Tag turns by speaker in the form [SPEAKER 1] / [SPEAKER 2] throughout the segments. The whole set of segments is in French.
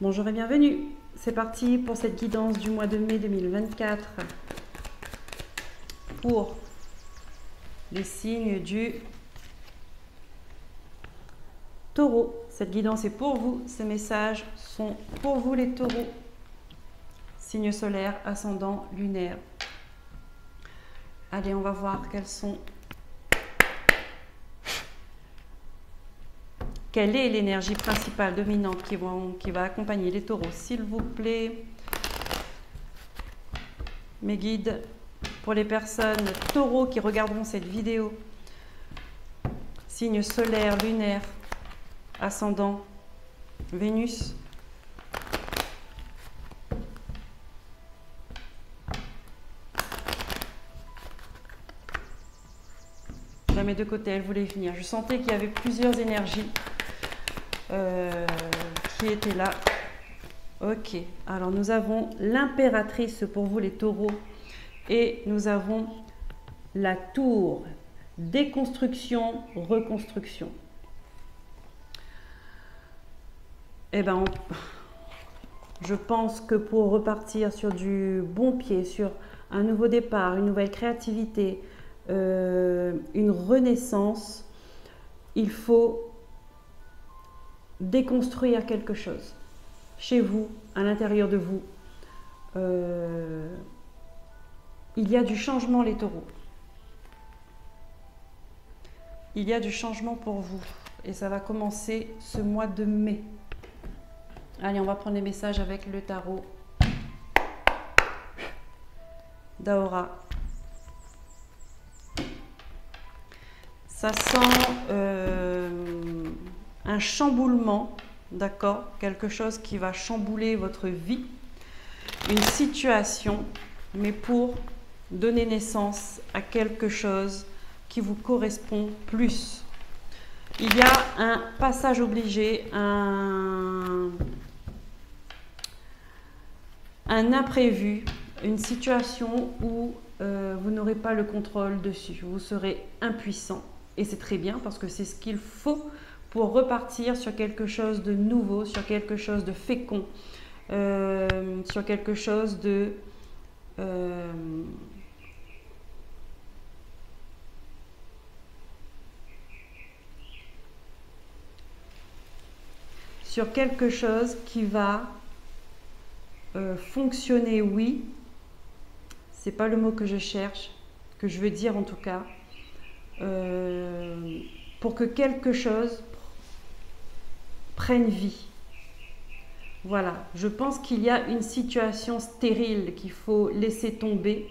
[SPEAKER 1] Bonjour et bienvenue. C'est parti pour cette guidance du mois de mai 2024 pour les signes du Taureau. Cette guidance est pour vous. Ces messages sont pour vous les taureaux. Signe solaire, ascendant, lunaire. Allez, on va voir quelle est l'énergie principale dominante qui va accompagner les taureaux. S'il vous plaît, mes guides, pour les personnes taureaux qui regarderont cette vidéo, signe solaire, lunaire, ascendant, Vénus. Je la mets de côté, elle voulait venir. Je sentais qu'il y avait plusieurs énergies qui étaient là. Ok, alors nous avons l'impératrice pour vous les taureaux et nous avons la tour, déconstruction, reconstruction. Eh bien, je pense que pour repartir sur du bon pied, sur un nouveau départ, une nouvelle créativité, une renaissance, il faut déconstruire quelque chose. Chez vous, à l'intérieur de vous, il y a du changement, les taureaux. Il y a du changement pour vous. Et ça va commencer ce mois de mai. Allez, on va prendre les messages avec le tarot d'Aura. Ça sent un chamboulement, d'accord? Quelque chose qui va chambouler votre vie, une situation, mais pour donner naissance à quelque chose qui vous correspond plus. Il y a un passage obligé, un imprévu, une situation où vous n'aurez pas le contrôle dessus, vous serez impuissant. Et c'est très bien parce que c'est ce qu'il faut pour repartir sur quelque chose de nouveau, sur quelque chose de fécond, sur quelque chose de... sur quelque chose qui va fonctionner, oui. C'est pas le mot que je cherche, que je veux dire en tout cas. Pour que quelque chose prenne vie. Voilà, je pense qu'il y a une situation stérile qu'il faut laisser tomber.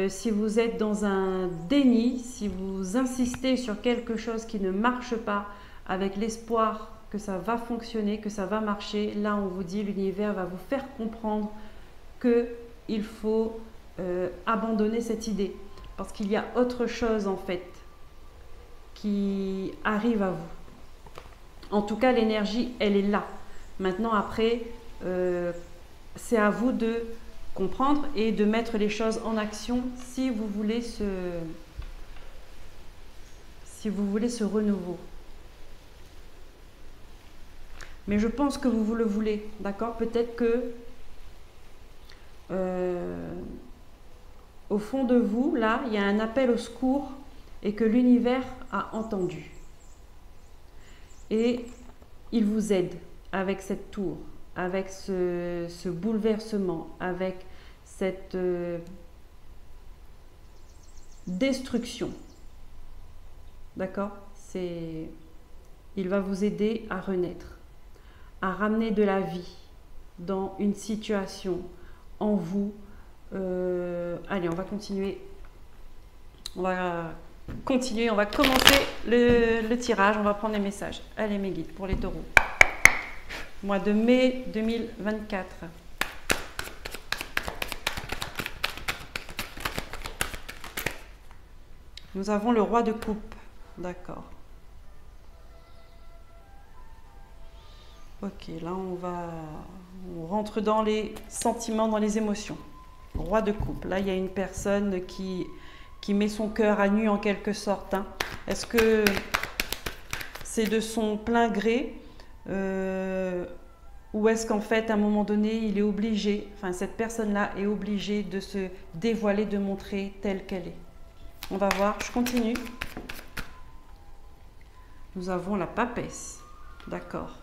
[SPEAKER 1] Si vous êtes dans un déni, si vous insistez sur quelque chose qui ne marche pas, avec l'espoir que ça va fonctionner, que ça va marcher, là on vous dit, l'univers va vous faire comprendre qu'il faut abandonner cette idée. Parce qu'il y a autre chose en fait qui arrive à vous. En tout cas, l'énergie, elle est là. Maintenant, après, c'est à vous de comprendre et de mettre les choses en action si vous voulez ce renouveau. Mais je pense que vous le voulez, d'accord? Peut-être que au fond de vous, là, il y a un appel au secours et que l'univers a entendu. Et il vous aide avec cette tour, avec ce bouleversement, avec cette destruction. D'accord? Il va vous aider à renaître, à ramener de la vie dans une situation, en vous. Allez, on va continuer. On va commencer le tirage. On va prendre les messages. Allez, mes guides, pour les taureaux. Mois de mai 2024. Nous avons le roi de coupe. D'accord. Ok, là on rentre dans les sentiments, dans les émotions. Roi de coupe. Là, il y a une personne qui met son cœur à nu en quelque sorte. Hein. Est-ce que c'est de son plein gré Ou est-ce qu'en fait, à un moment donné, il est obligé, enfin cette personne-là est obligée de se dévoiler, de montrer telle qu'elle est? On va voir, je continue. Nous avons la papesse, d'accord.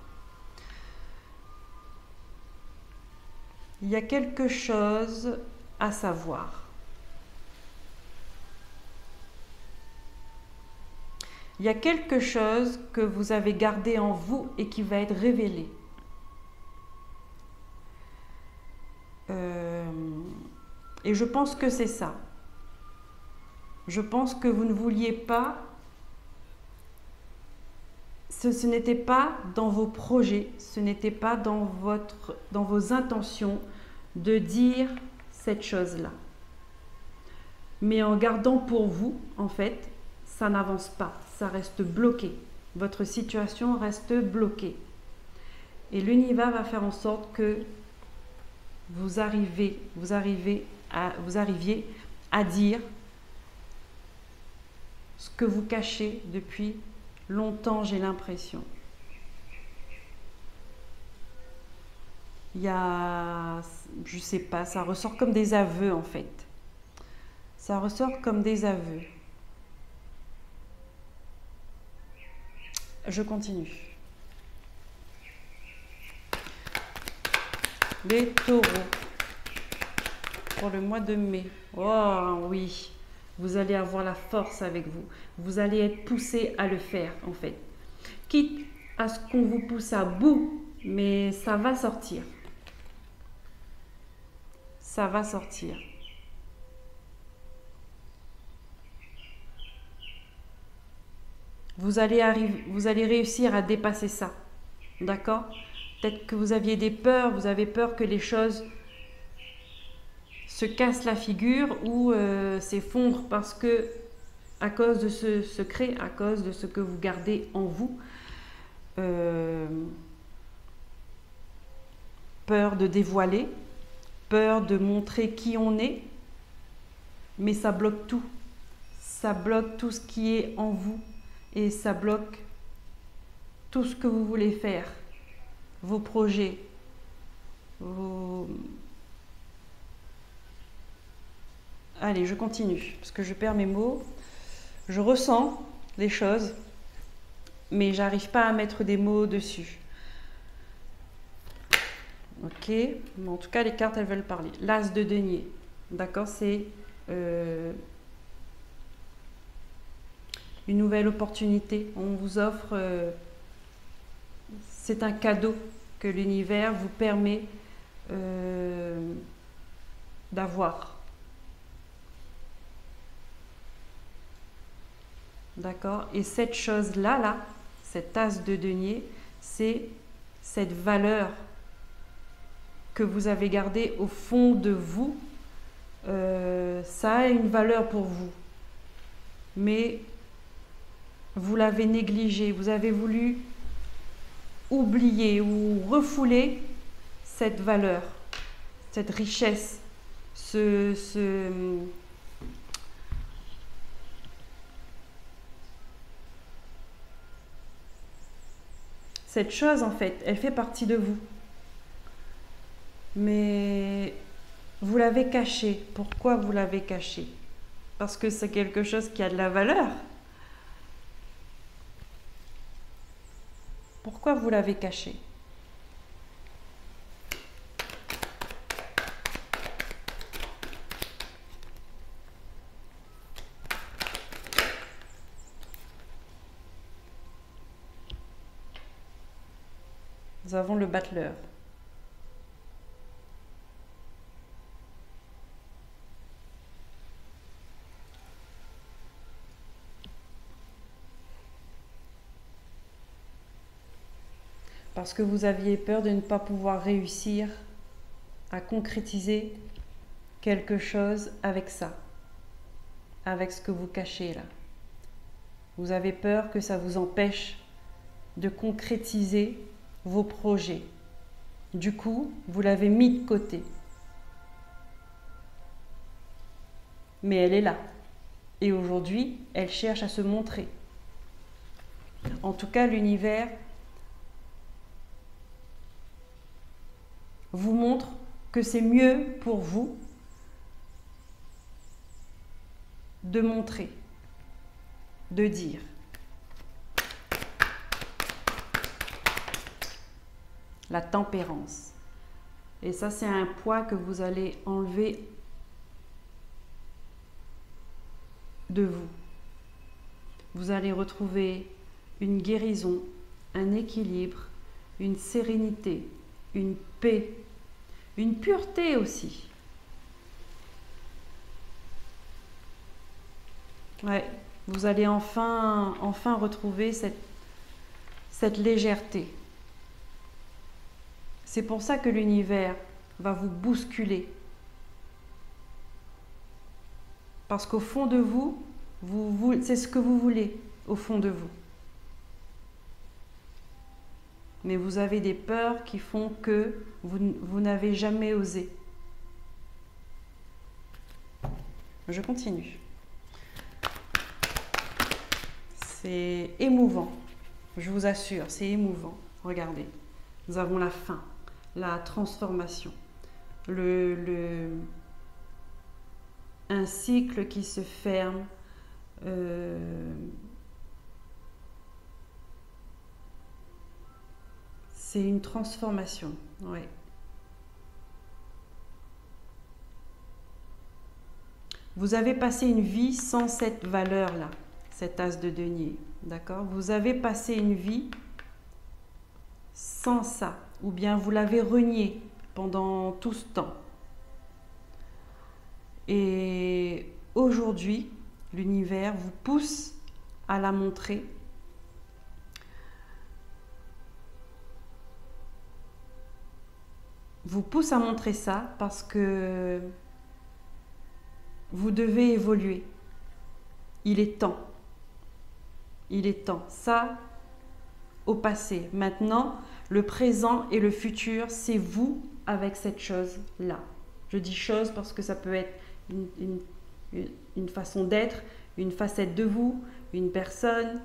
[SPEAKER 1] Il y a quelque chose à savoir. Il y a quelque chose que vous avez gardé en vous et qui va être révélé. Et je pense que c'est ça. Je pense que vous ne vouliez pas, ce n'était pas dans vos projets, ce n'était pas dans vos intentions de dire cette chose-là. Mais en gardant pour vous, en fait, ça n'avance pas, ça reste bloqué. Votre situation reste bloquée. Et l'univers va faire en sorte que vous arriviez à dire ce que vous cachez depuis longtemps, j'ai l'impression. Il y a, je sais pas, ça ressort comme des aveux en fait. Ça ressort comme des aveux. Je continue. Les taureaux pour le mois de mai. Oh oui, vous allez avoir la force avec vous. Vous allez être poussé à le faire en fait. Quitte à ce qu'on vous pousse à bout, mais ça va sortir. Ça va sortir. Vous allez réussir à dépasser ça. D'accord? Peut-être que vous aviez des peurs, vous avez peur que les choses se cassent la figure ou s'effondrent parce que, à cause de ce secret, à cause de ce que vous gardez en vous, peur de dévoiler, peur de montrer qui on est, mais ça bloque tout. Ça bloque tout ce qui est en vous et ça bloque tout ce que vous voulez faire, vos projets, Allez, je continue, parce que je perds mes mots. Je ressens les choses, mais j'arrive pas à mettre des mots dessus. Ok, mais en tout cas, les cartes, elles veulent parler. L'as de denier, d'accord, c'est une nouvelle opportunité. On vous offre, c'est un cadeau que l'univers vous permet d'avoir. D'accord? Et cette chose-là, cet as de denier, c'est cette valeur que vous avez gardée au fond de vous. Ça a une valeur pour vous. Mais vous l'avez négligée. Vous avez voulu oublier ou refouler cette valeur, cette richesse, cette chose, en fait, elle fait partie de vous. Mais vous l'avez cachée. Pourquoi vous l'avez cachée? Parce que c'est quelque chose qui a de la valeur. Pourquoi vous l'avez cachée? Nous avons le battleur. Parce que vous aviez peur de ne pas pouvoir réussir à concrétiser quelque chose avec ça, avec ce que vous cachez là. Vous avez peur que ça vous empêche de concrétiser vos projets. Du coup, vous l'avez mis de côté. Mais elle est là. Et aujourd'hui, elle cherche à se montrer. En tout cas, l'univers vous montre que c'est mieux pour vous de montrer, de dire. La tempérance. Et ça, c'est un poids que vous allez enlever de vous. Vous allez retrouver une guérison, un équilibre, une sérénité, une paix, une pureté aussi. Ouais, vous allez enfin retrouver cette légèreté. C'est pour ça que l'univers va vous bousculer. Parce qu'au fond de vous, c'est ce que vous voulez, au fond de vous. Mais vous avez des peurs qui font que vous n'avez jamais osé. Je continue. C'est émouvant, je vous assure, c'est émouvant. Regardez, nous avons la fin, la transformation, un cycle qui se ferme. C'est une transformation, ouais. Vous avez passé une vie sans cette valeur-là, cet as de denier, d'accord? Vous avez passé une vie sans ça, ou bien vous l'avez renié pendant tout ce temps. Et aujourd'hui, l'univers vous pousse à la montrer. Vous pousse à montrer ça parce que vous devez évoluer. Il est temps. Il est temps. Ça, au passé. Maintenant, le présent et le futur, c'est vous avec cette chose-là. Je dis chose parce que ça peut être une façon d'être, une facette de vous, une personne,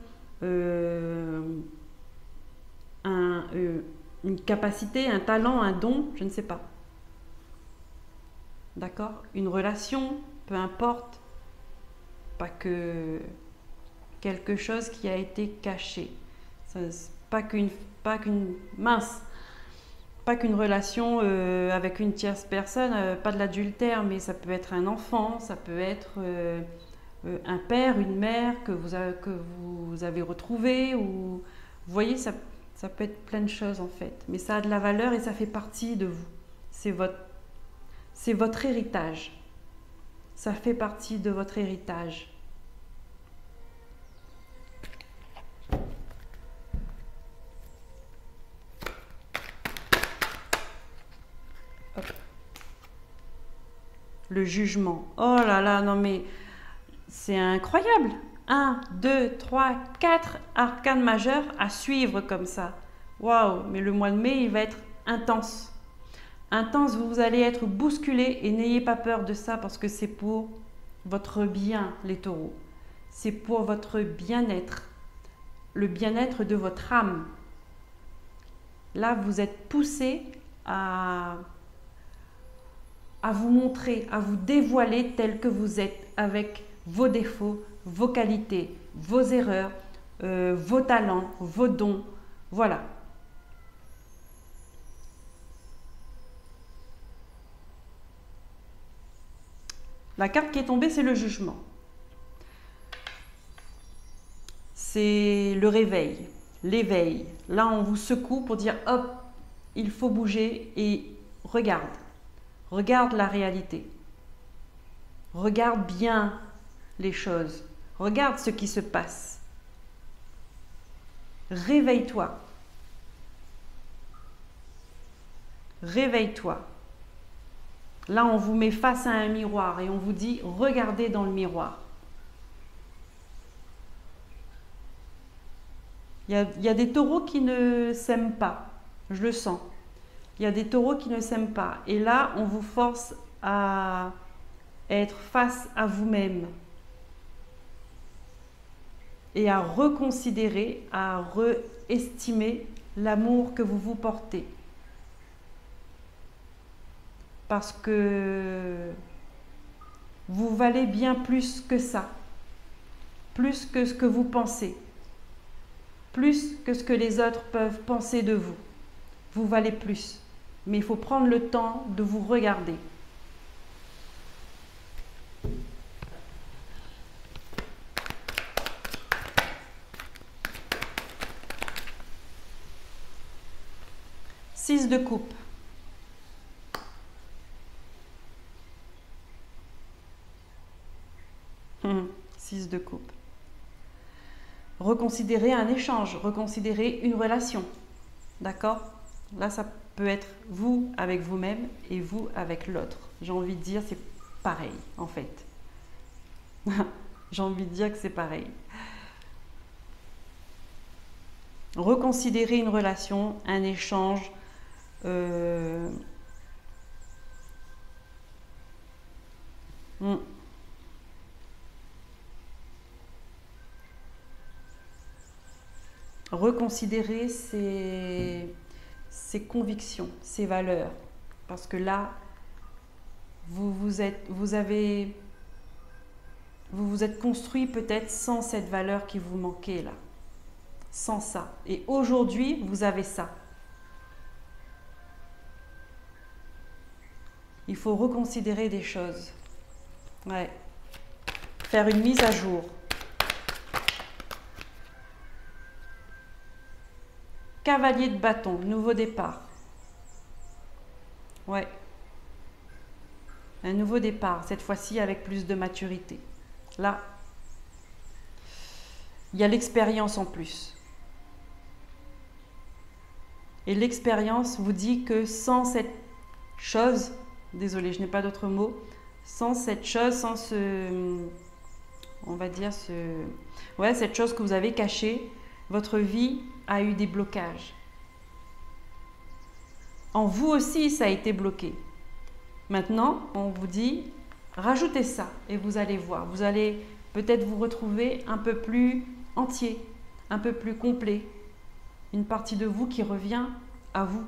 [SPEAKER 1] une capacité, un talent, un don, je ne sais pas. D'accord? Une relation, peu importe. Pas que quelque chose qui a été caché. Pas qu'une relation avec une tierce personne, pas de l'adultère, mais ça peut être un enfant, ça peut être un père, une mère que vous avez retrouvé, ou vous voyez, ça peut être plein de choses en fait, mais ça a de la valeur et ça fait partie de vous. C'est votre héritage. Ça fait partie de votre héritage. Hop. Le jugement. Oh là là, non mais c'est incroyable. 1, 2, 3, 4 arcanes majeures à suivre comme ça. Waouh, mais le mois de mai, il va être intense. Intense, vous allez être bousculé et n'ayez pas peur de ça parce que c'est pour votre bien, les taureaux. C'est pour votre bien-être, le bien-être de votre âme. Là, vous êtes poussé à vous montrer, à vous dévoiler tel que vous êtes, avec vos défauts, vos qualités, vos erreurs, vos talents, vos dons. Voilà. La carte qui est tombée, c'est le jugement. C'est le réveil, l'éveil. Là, on vous secoue pour dire, hop, il faut bouger et regarde. Regarde la réalité. Regarde bien les choses. Regarde ce qui se passe. Réveille-toi. Réveille-toi. Là, on vous met face à un miroir et on vous dit, regardez dans le miroir. Il y a des taureaux qui ne s'aiment pas, je le sens. Il y a des taureaux qui ne s'aiment pas. Et là, on vous force à être face à vous-même et à reconsidérer, à réestimer l'amour que vous vous portez. parce que vous valez bien plus que ça, plus que ce que vous pensez, plus que ce que les autres peuvent penser de vous. Vous valez plus, mais il faut prendre le temps de vous regarder. Six de coupe. Six de coupe. Reconsidérez un échange, reconsidérez une relation. D'accord? Là, ça peut être vous avec vous-même et vous avec l'autre. J'ai envie de dire, c'est pareil, en fait. J'ai envie de dire que c'est pareil. Reconsidérer une relation, un échange. Reconsidérer ses convictions, ses valeurs. Parce que là, vous vous êtes construit peut-être sans cette valeur qui vous manquait là. Sans ça. Et aujourd'hui, vous avez ça. Il faut reconsidérer des choses. Ouais. Faire une mise à jour. Cavalier de bâton, nouveau départ. Ouais. Un nouveau départ, cette fois-ci avec plus de maturité. Là, il y a l'expérience en plus. Et l'expérience vous dit que sans cette chose, désolée, je n'ai pas d'autre mot, sans cette chose, sans on va dire cette chose que vous avez cachée, votre vie a eu des blocages. En vous aussi, ça a été bloqué. Maintenant, on vous dit, rajoutez ça et vous allez voir. Vous allez peut-être vous retrouver un peu plus entier, un peu plus complet. Une partie de vous qui revient à vous,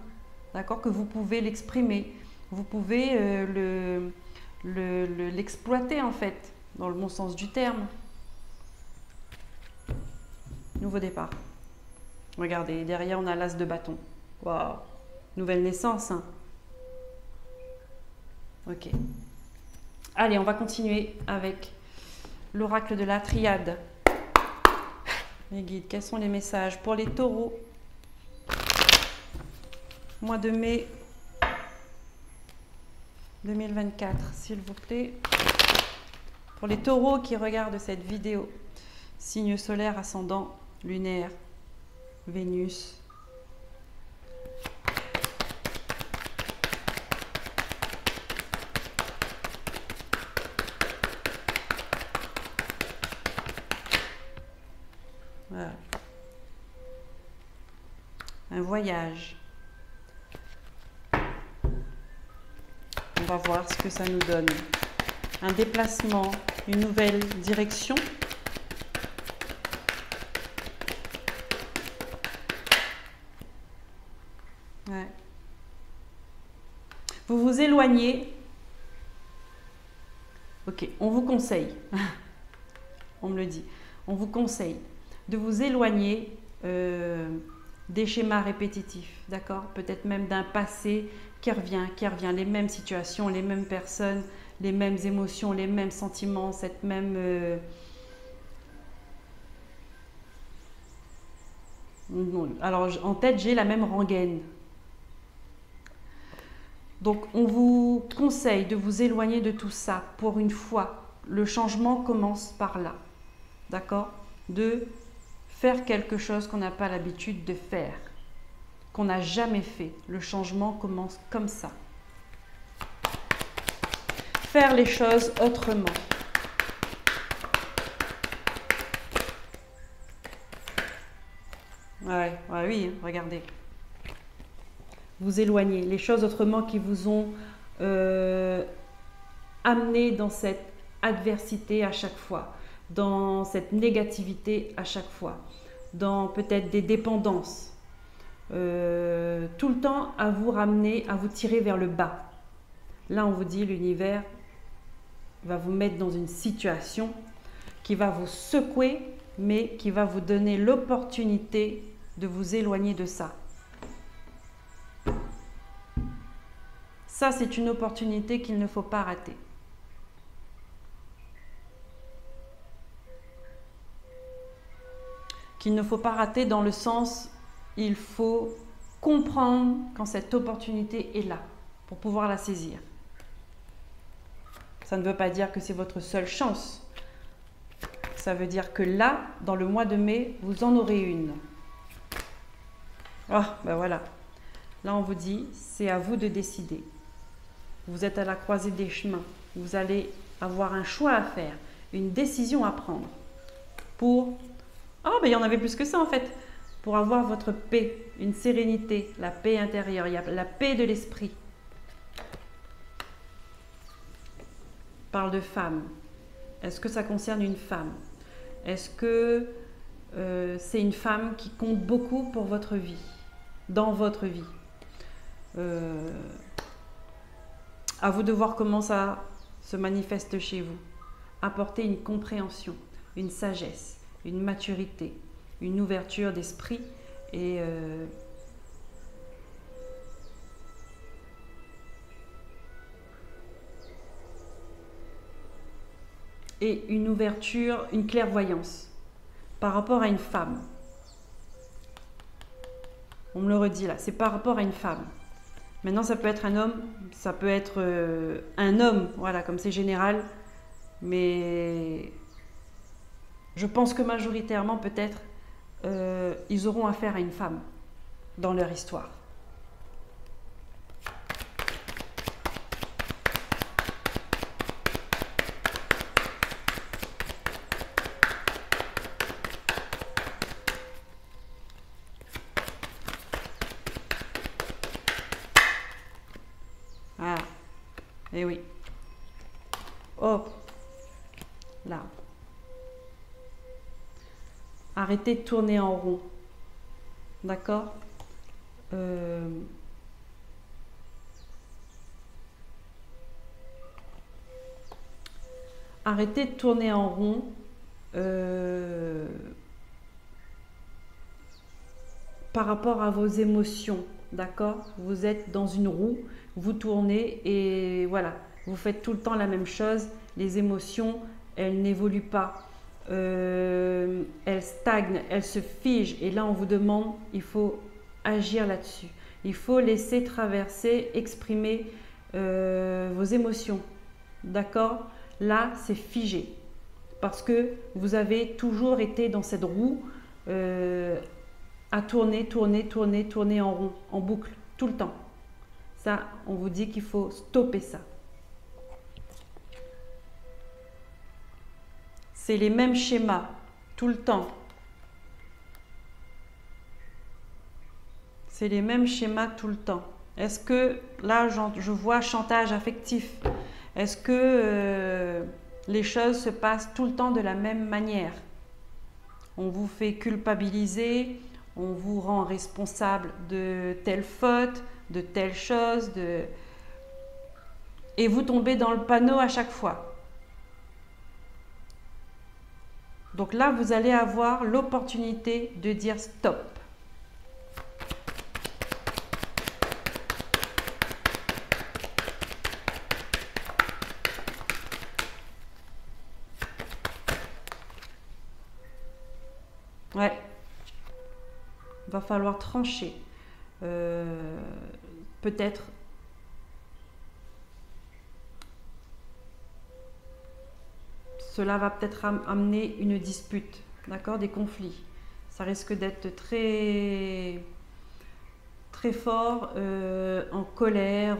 [SPEAKER 1] d'accord? Que vous pouvez l'exprimer, vous pouvez l'exploiter en fait, dans le bon sens du terme. Nouveau départ. Regardez, derrière on a l'as de bâton. Waouh! Nouvelle naissance. Hein. Ok. Allez, on va continuer avec l'oracle de la triade. Les guides, quels sont les messages pour les taureaux? Mois de mai 2024, s'il vous plaît. Pour les taureaux qui regardent cette vidéo, signe solaire, ascendant, lunaire, Vénus. Voilà. Un voyage. On va voir ce que ça nous donne. Un déplacement, une nouvelle direction. Ouais. Vous vous éloignez. Ok, on vous conseille. On me le dit. On vous conseille de vous éloigner des schémas répétitifs, d'accord? Peut-être même d'un passé qui revient, les mêmes situations, les mêmes personnes, les mêmes émotions, les mêmes sentiments, cette même... Alors, en tête, j'ai la même rengaine. Donc, on vous conseille de vous éloigner de tout ça pour une fois. Le changement commence par là, d'accord? De faire quelque chose qu'on n'a pas l'habitude de faire, qu'on n'a jamais fait. Le changement commence comme ça. Faire les choses autrement. Oui, regardez. Vous éloignez les choses autrement qui vous ont amené dans cette adversité à chaque fois, dans cette négativité à chaque fois, dans peut-être des dépendances, tout le temps à vous ramener, à vous tirer vers le bas. Là, on vous dit, l'univers va vous mettre dans une situation qui va vous secouer, mais qui va vous donner l'opportunité de vous éloigner de ça. Ça, c'est une opportunité qu'il ne faut pas rater. Qu'il ne faut pas rater dans le sens, il faut comprendre quand cette opportunité est là, pour pouvoir la saisir. Ça ne veut pas dire que c'est votre seule chance. Ça veut dire que là, dans le mois de mai, vous en aurez une. Ah, ben voilà. Là, on vous dit, c'est à vous de décider. Vous êtes à la croisée des chemins. Vous allez avoir un choix à faire, une décision à prendre. Pour... Ah, ben il y en avait plus que ça en fait. Pour avoir votre paix, une sérénité, la paix intérieure. Il y a la paix de l'esprit. Parle de femme. Est-ce que ça concerne une femme? Est-ce que c'est une femme qui compte beaucoup pour votre vie, dans votre vie? À vous de voir comment ça se manifeste chez vous. Apporter une compréhension, une sagesse, une maturité, une ouverture d'esprit et une ouverture, une clairvoyance par rapport à une femme. On me le redit là, c'est par rapport à une femme. Maintenant, ça peut être un homme, ça peut être un homme, voilà, comme c'est général. Mais je pense que majoritairement, peut-être, ils auront affaire à une femme dans leur histoire. Ah, et oui. Hop, là. Arrêtez de tourner en rond. D'accord? Arrêtez de tourner en rond. Par rapport à vos émotions. D'accord? Vous êtes dans une roue, vous tournez et voilà, vous faites tout le temps la même chose. Les émotions, elles n'évoluent pas, elles stagnent, elles se figent. Et là, on vous demande, il faut agir là-dessus. Il faut laisser traverser, exprimer vos émotions. D'accord? Là, c'est figé parce que vous avez toujours été dans cette roue à tourner, tourner, tourner, tourner en rond, en boucle, tout le temps. Ça, on vous dit qu'il faut stopper ça. C'est les mêmes schémas, tout le temps. C'est les mêmes schémas tout le temps. Est-ce que, là, je vois chantage affectif. Est-ce que les choses se passent tout le temps de la même manière? On vous fait culpabiliser, on vous rend responsable de telle faute, de telle chose, et vous tombez dans le panneau à chaque fois. Donc là, vous allez avoir l'opportunité de dire stop. Ouais. Va falloir trancher. Peut-être cela va peut-être amener une dispute, d'accord, des conflits. Ça risque d'être très très fort, en colère,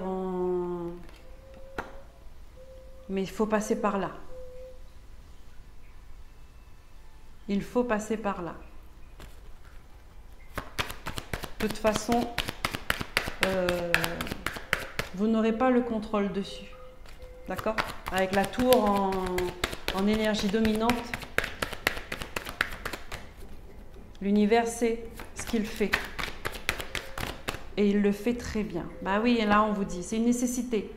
[SPEAKER 1] mais il faut passer par là. Il faut passer par là. De toute façon, vous n'aurez pas le contrôle dessus. D'accord? Avec la tour en énergie dominante, l'univers sait ce qu'il fait. Et il le fait très bien. Bah oui, et là on vous dit, c'est une nécessité.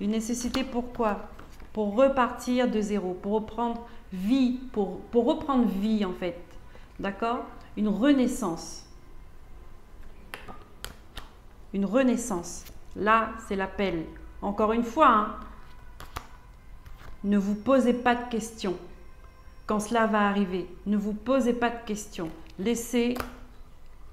[SPEAKER 1] Une nécessité pourquoi? Pour repartir de zéro, pour reprendre vie, pour reprendre vie en fait. D'accord? Une renaissance. Une renaissance. Là, c'est l'appel. Encore une fois, hein, ne vous posez pas de questions. Quand cela va arriver, ne vous posez pas de questions. Laissez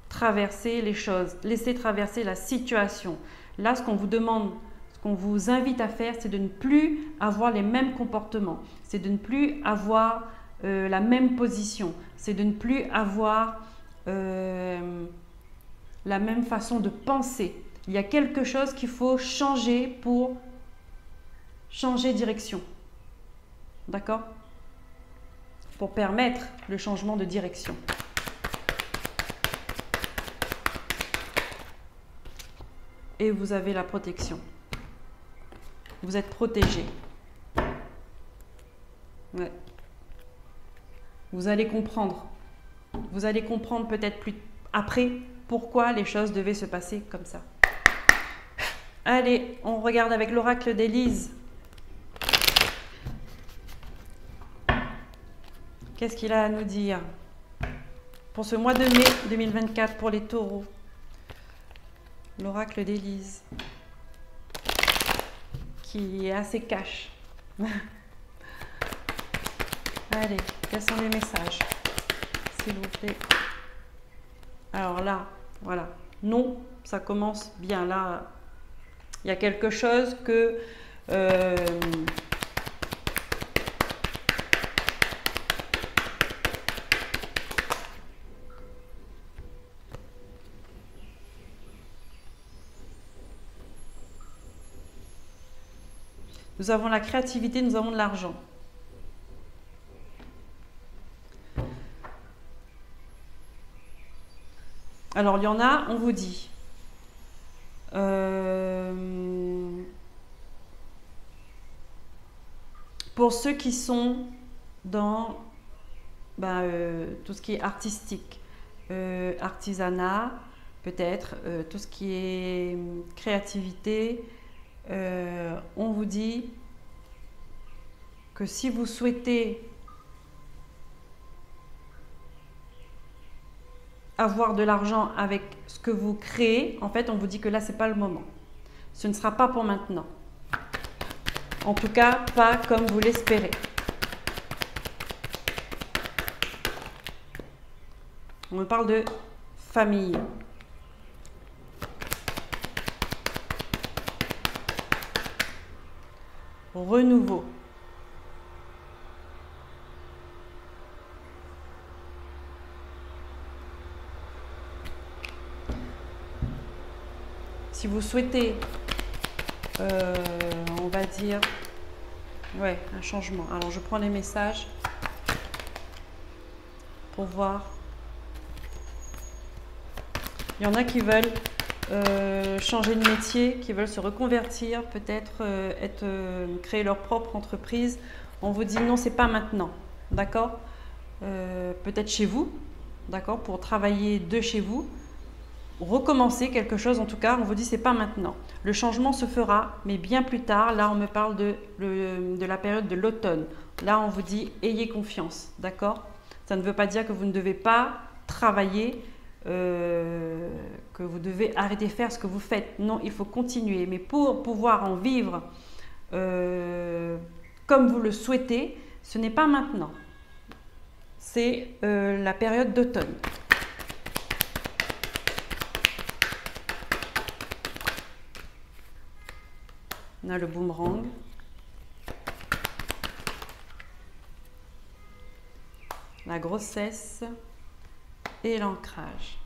[SPEAKER 1] traverser les choses. Laissez traverser la situation. Là, ce qu'on vous demande, ce qu'on vous invite à faire, c'est de ne plus avoir les mêmes comportements. C'est de ne plus avoir la même position. C'est de ne plus avoir la même façon de penser. Il y a quelque chose qu'il faut changer pour changer direction. D'accord? Pour permettre le changement de direction. Et vous avez la protection. Vous êtes protégé. Ouais. Vous allez comprendre. Vous allez comprendre peut-être plus après pourquoi les choses devaient se passer comme ça. Allez, on regarde avec l'oracle d'Élise. Qu'est-ce qu'il a à nous dire pour ce mois de mai 2024 pour les taureaux? L'oracle d'Élise, qui est assez cash. Allez, quels sont les messages, s'il vous plaît? Alors là, voilà. Non, ça commence bien. Là, il y a quelque chose que... nous avons la créativité, nous avons de l'argent. Alors, il y en a, on vous dit. Pour ceux qui sont dans tout ce qui est artistique, artisanat, peut-être, tout ce qui est créativité, on vous dit que si vous souhaitez avoir de l'argent avec ce que vous créez, en fait, on vous dit que là, c'est pas le moment. Ce ne sera pas pour maintenant. En tout cas, pas comme vous l'espérez. On me parle de famille. Renouveau. Si vous souhaitez, on va dire, ouais, un changement. Alors, je prends les messages pour voir. Il y en a qui veulent changer de métier, qui veulent se reconvertir, peut-être créer leur propre entreprise. On vous dit non, c'est pas maintenant, d'accord? Peut-être chez vous, d'accord, pour travailler de chez vous, recommencer quelque chose. En tout cas, on vous dit c'est pas maintenant. Le changement se fera, mais bien plus tard. Là, on me parle de la période de l'automne. Là, on vous dit ayez confiance, d'accord? Ça ne veut pas dire que vous ne devez pas travailler. Que vous devez arrêter de faire ce que vous faites. Non, il faut continuer. Mais pour pouvoir en vivre comme vous le souhaitez, ce n'est pas maintenant. C'est la période d'automne. On a le boomerang. La grossesse. Et l'ancrage.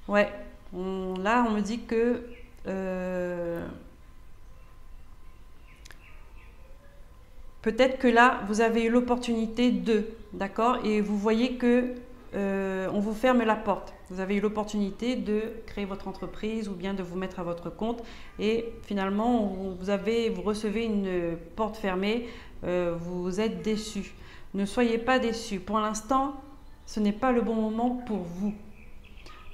[SPEAKER 1] Ouais, là on me dit que peut-être que là vous avez eu l'opportunité de, d'accord, et vous voyez que on vous ferme la porte. Vous avez eu l'opportunité de créer votre entreprise ou bien de vous mettre à votre compte et finalement vous recevez une porte fermée, vous êtes déçu. Ne soyez pas déçus. Pour l'instant, ce n'est pas le bon moment pour vous.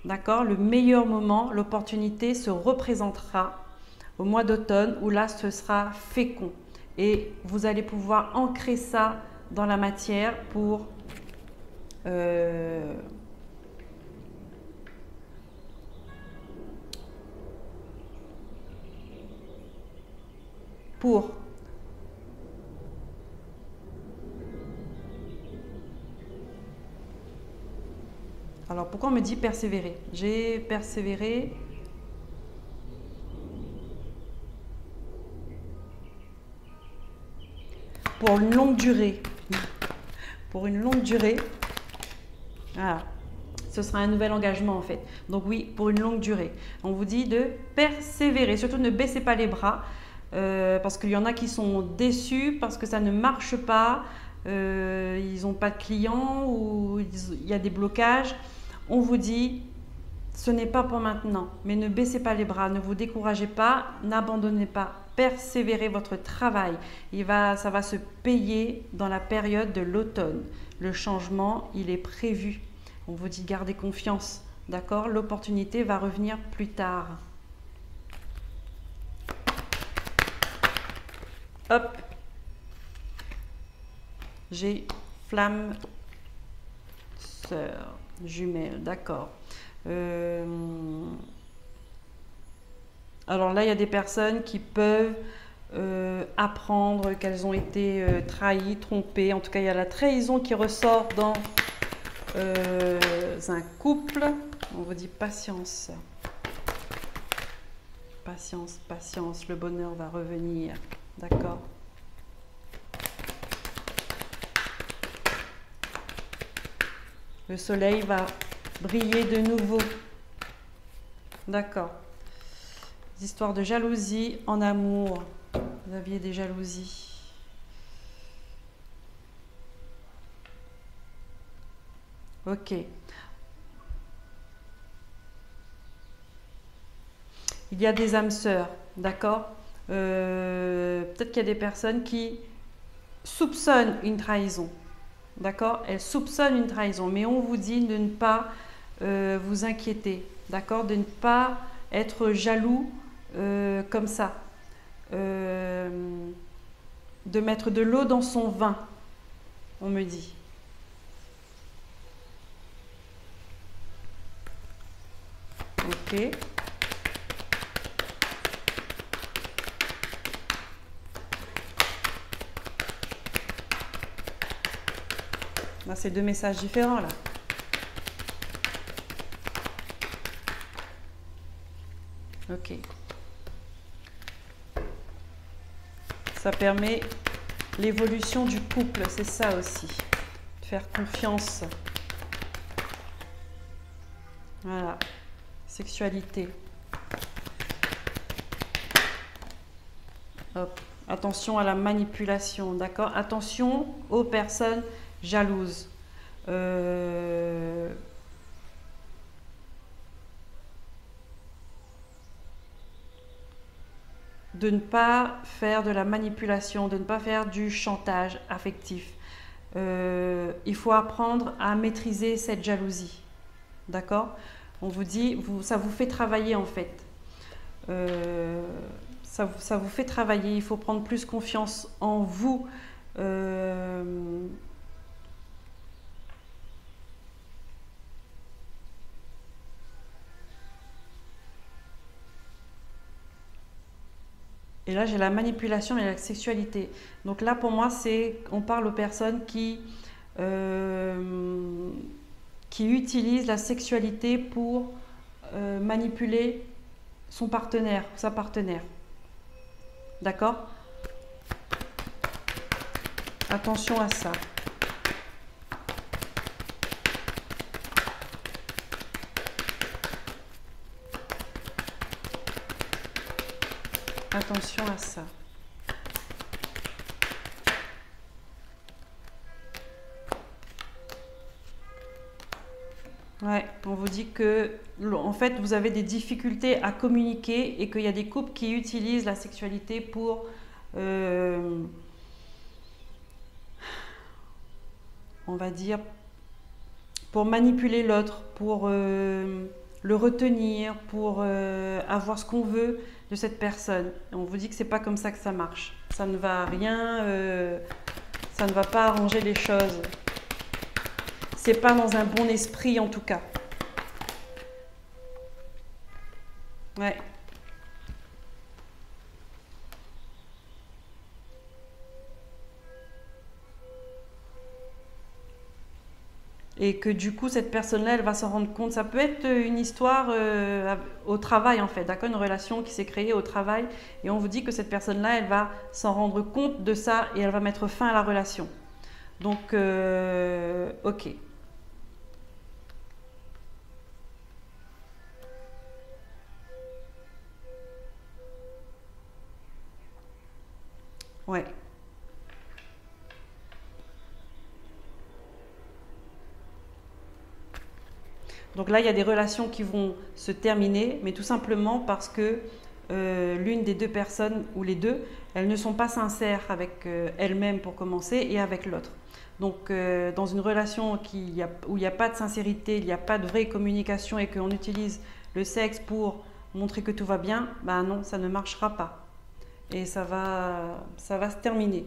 [SPEAKER 1] D'accord? Le meilleur moment, l'opportunité se représentera au mois d'automne, où là, ce sera fécond. Et vous allez pouvoir ancrer ça dans la matière pour pour alors pourquoi on me dit persévérer? J'ai persévéré. Pour une longue durée. Pour une longue durée. Voilà. Ce sera un nouvel engagement en fait. Donc oui, pour une longue durée. On vous dit de persévérer. Surtout ne baissez pas les bras. Parce qu'il y en a qui sont déçus parce que ça ne marche pas. Ils n'ont pas de clients ou il y a des blocages. On vous dit, ce n'est pas pour maintenant. Mais ne baissez pas les bras. Ne vous découragez pas. N'abandonnez pas. Persévérez votre travail. Ça va se payer dans la période de l'automne. Le changement, il est prévu. On vous dit gardez confiance. D'accord? L'opportunité va revenir plus tard. Hop. J'ai flamme sœur, jumelle. D'accord. Alors là, il y a des personnes qui peuvent apprendre qu'elles ont été trahies, trompées. En tout cas, il y a la trahison qui ressort dans un couple. On vous dit patience. Patience, patience. Le bonheur va revenir. D'accord? Le soleil va briller de nouveau. D'accord. Histoires de jalousie en amour. Vous aviez des jalousies. Ok. Il y a des âmes sœurs, d'accord? Peut-être qu'il y a des personnes qui soupçonnent une trahison. D'accord? Elles soupçonnent une trahison, mais on vous dit de ne pas vous inquiéter. D'accord? De ne pas être jaloux comme ça. De mettre de l'eau dans son vin, on me dit. Ok. Là, c'est deux messages différents, là. Ok. Ça permet l'évolution du couple, c'est ça aussi. Faire confiance. Voilà. Sexualité. Hop. Attention à la manipulation, d'accord? Attention aux personnes jalouses. De ne pas faire de la manipulation, de ne pas faire du chantage affectif. Il faut apprendre à maîtriser cette jalousie. D'accord? On vous dit, ça vous fait travailler en fait. Ça vous fait travailler. Il faut prendre plus confiance en vous. Et là, j'ai la manipulation et la sexualité. Donc là, pour moi, on parle aux personnes qui utilisent la sexualité pour manipuler son partenaire, sa partenaire. D'accord? Attention à ça. Attention à ça. Ouais, on vous dit que en fait vous avez des difficultés à communiquer et qu'il y a des couples qui utilisent la sexualité pour on va dire pour manipuler l'autre, pour le retenir, pour avoir ce qu'on veut de cette personne. Et on vous dit que c'est pas comme ça que ça marche. Ça ne va rien, ça ne va pas arranger les choses. C'est pas dans un bon esprit en tout cas. Ouais. Et que du coup, cette personne-là, elle va s'en rendre compte. Ça peut être une histoire au travail, en fait, d'accord? Une relation qui s'est créée au travail. Et on vous dit que cette personne-là, elle va s'en rendre compte de ça et elle va mettre fin à la relation. Donc, ok. Ouais. Donc là, il y a des relations qui vont se terminer, mais tout simplement parce que l'une des deux personnes, ou les deux, elles ne sont pas sincères avec elles-mêmes pour commencer et avec l'autre. Donc dans une relation où il n'y a pas de sincérité, il n'y a pas de vraie communication et qu'on utilise le sexe pour montrer que tout va bien, ben non, ça ne marchera pas. Et ça va se terminer.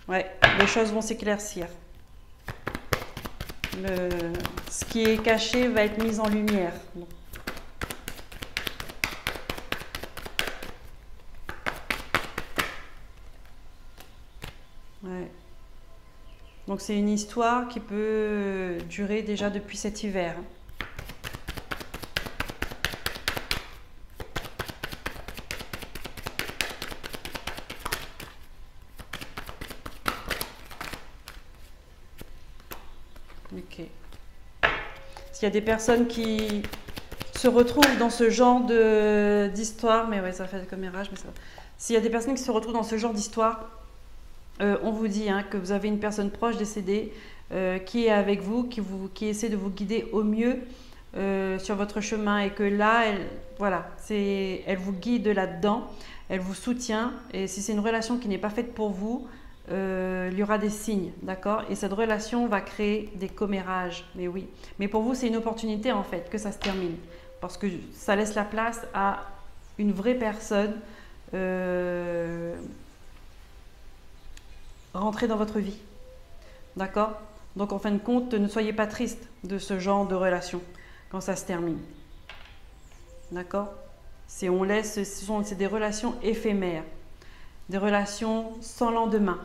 [SPEAKER 1] Ouais, les choses vont s'éclaircir. Ce qui est caché va être mis en lumière. Ouais. Donc c'est une histoire qui peut durer déjà depuis cet hiver. Ok. S'il y a des personnes qui se retrouvent dans ce genre d'histoire, mais ouais, ça fait comme mirage, mais ça va. S'il y a des personnes qui se retrouvent dans ce genre d'histoire, on vous dit que vous avez une personne proche décédée qui est avec vous, qui essaie de vous guider au mieux sur votre chemin et que là, elle vous guide là-dedans, elle vous soutient et si c'est une relation qui n'est pas faite pour vous, il y aura des signes, d'accord? Et cette relation va créer des commérages, mais oui. Mais pour vous, c'est une opportunité en fait que ça se termine parce que ça laisse la place à une vraie personne rentrer dans votre vie, d'accord? Donc en fin de compte, ne soyez pas triste de ce genre de relation quand ça se termine, d'accord? C'est des relations éphémères, des relations sans lendemain,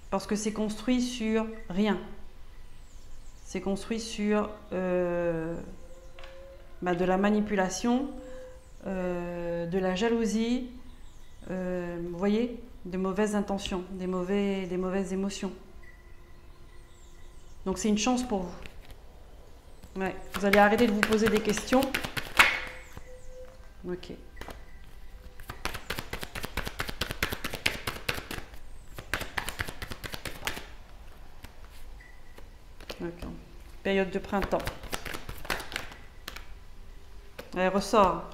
[SPEAKER 1] parce que c'est construit sur rien. C'est construit sur de la manipulation, de la jalousie, vous voyez, de mauvaises intentions, des mauvaises émotions. Donc c'est une chance pour vous. Ouais. Vous allez arrêter de vous poser des questions. Ok. Okay. Période de printemps. Elle ressort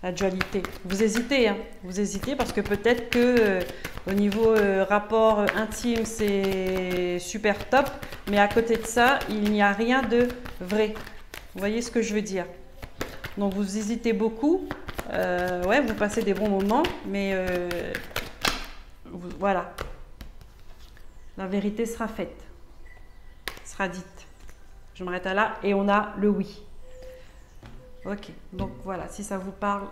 [SPEAKER 1] la dualité. Vous hésitez, vous hésitez parce que peut-être que au niveau rapport intime c'est super top, mais à côté de ça il n'y a rien de vrai. Vous voyez ce que je veux dire? Donc vous hésitez beaucoup. Ouais, vous passez des bons moments, mais voilà. La vérité sera faite. Sera dite. Je m'arrête à là et on a le oui. Ok, donc voilà, si ça vous parle,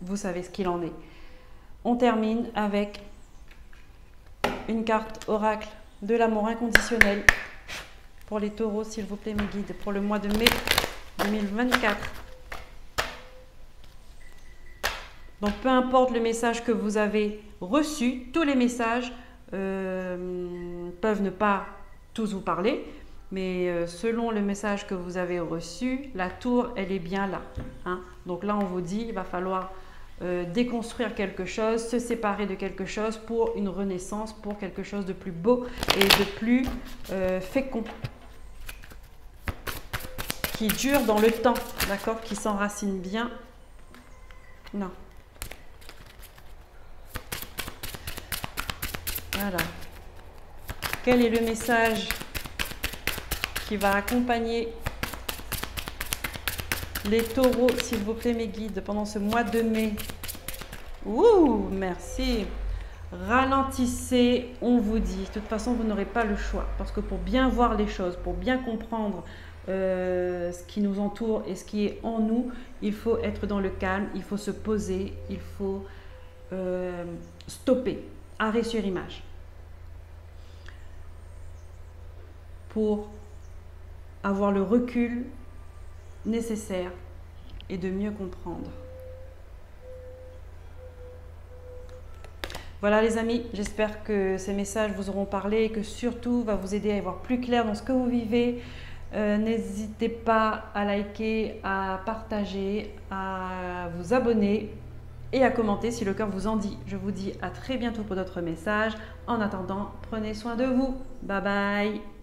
[SPEAKER 1] vous savez ce qu'il en est. On termine avec une carte oracle de l'amour inconditionnel pour les taureaux, s'il vous plaît, mes guides, pour le mois de mai 2024. Donc peu importe le message que vous avez reçu, tous les messages peuvent ne pas tous vous parler, mais selon le message que vous avez reçu, la tour, elle est bien là. Donc là, on vous dit, il va falloir déconstruire quelque chose, se séparer de quelque chose pour une renaissance, pour quelque chose de plus beau et de plus fécond, qui dure dans le temps, d'accord, qui s'enracine bien. Non. Voilà. Quel est le message qui va accompagner les taureaux, s'il vous plaît, mes guides, pendant ce mois de mai? Ouh, merci. Ralentissez, on vous dit. De toute façon, vous n'aurez pas le choix. Parce que pour bien voir les choses, pour bien comprendre ce qui nous entoure et ce qui est en nous, il faut être dans le calme, il faut se poser, il faut stopper, arrêt sur image. Pour avoir le recul nécessaire et de mieux comprendre. Voilà les amis, j'espère que ces messages vous auront parlé et que surtout va vous aider à y voir plus clair dans ce que vous vivez. N'hésitez pas à liker, à partager, à vous abonner et à commenter si le cœur vous en dit. Je vous dis à très bientôt pour d'autres messages. En attendant, prenez soin de vous. Bye bye.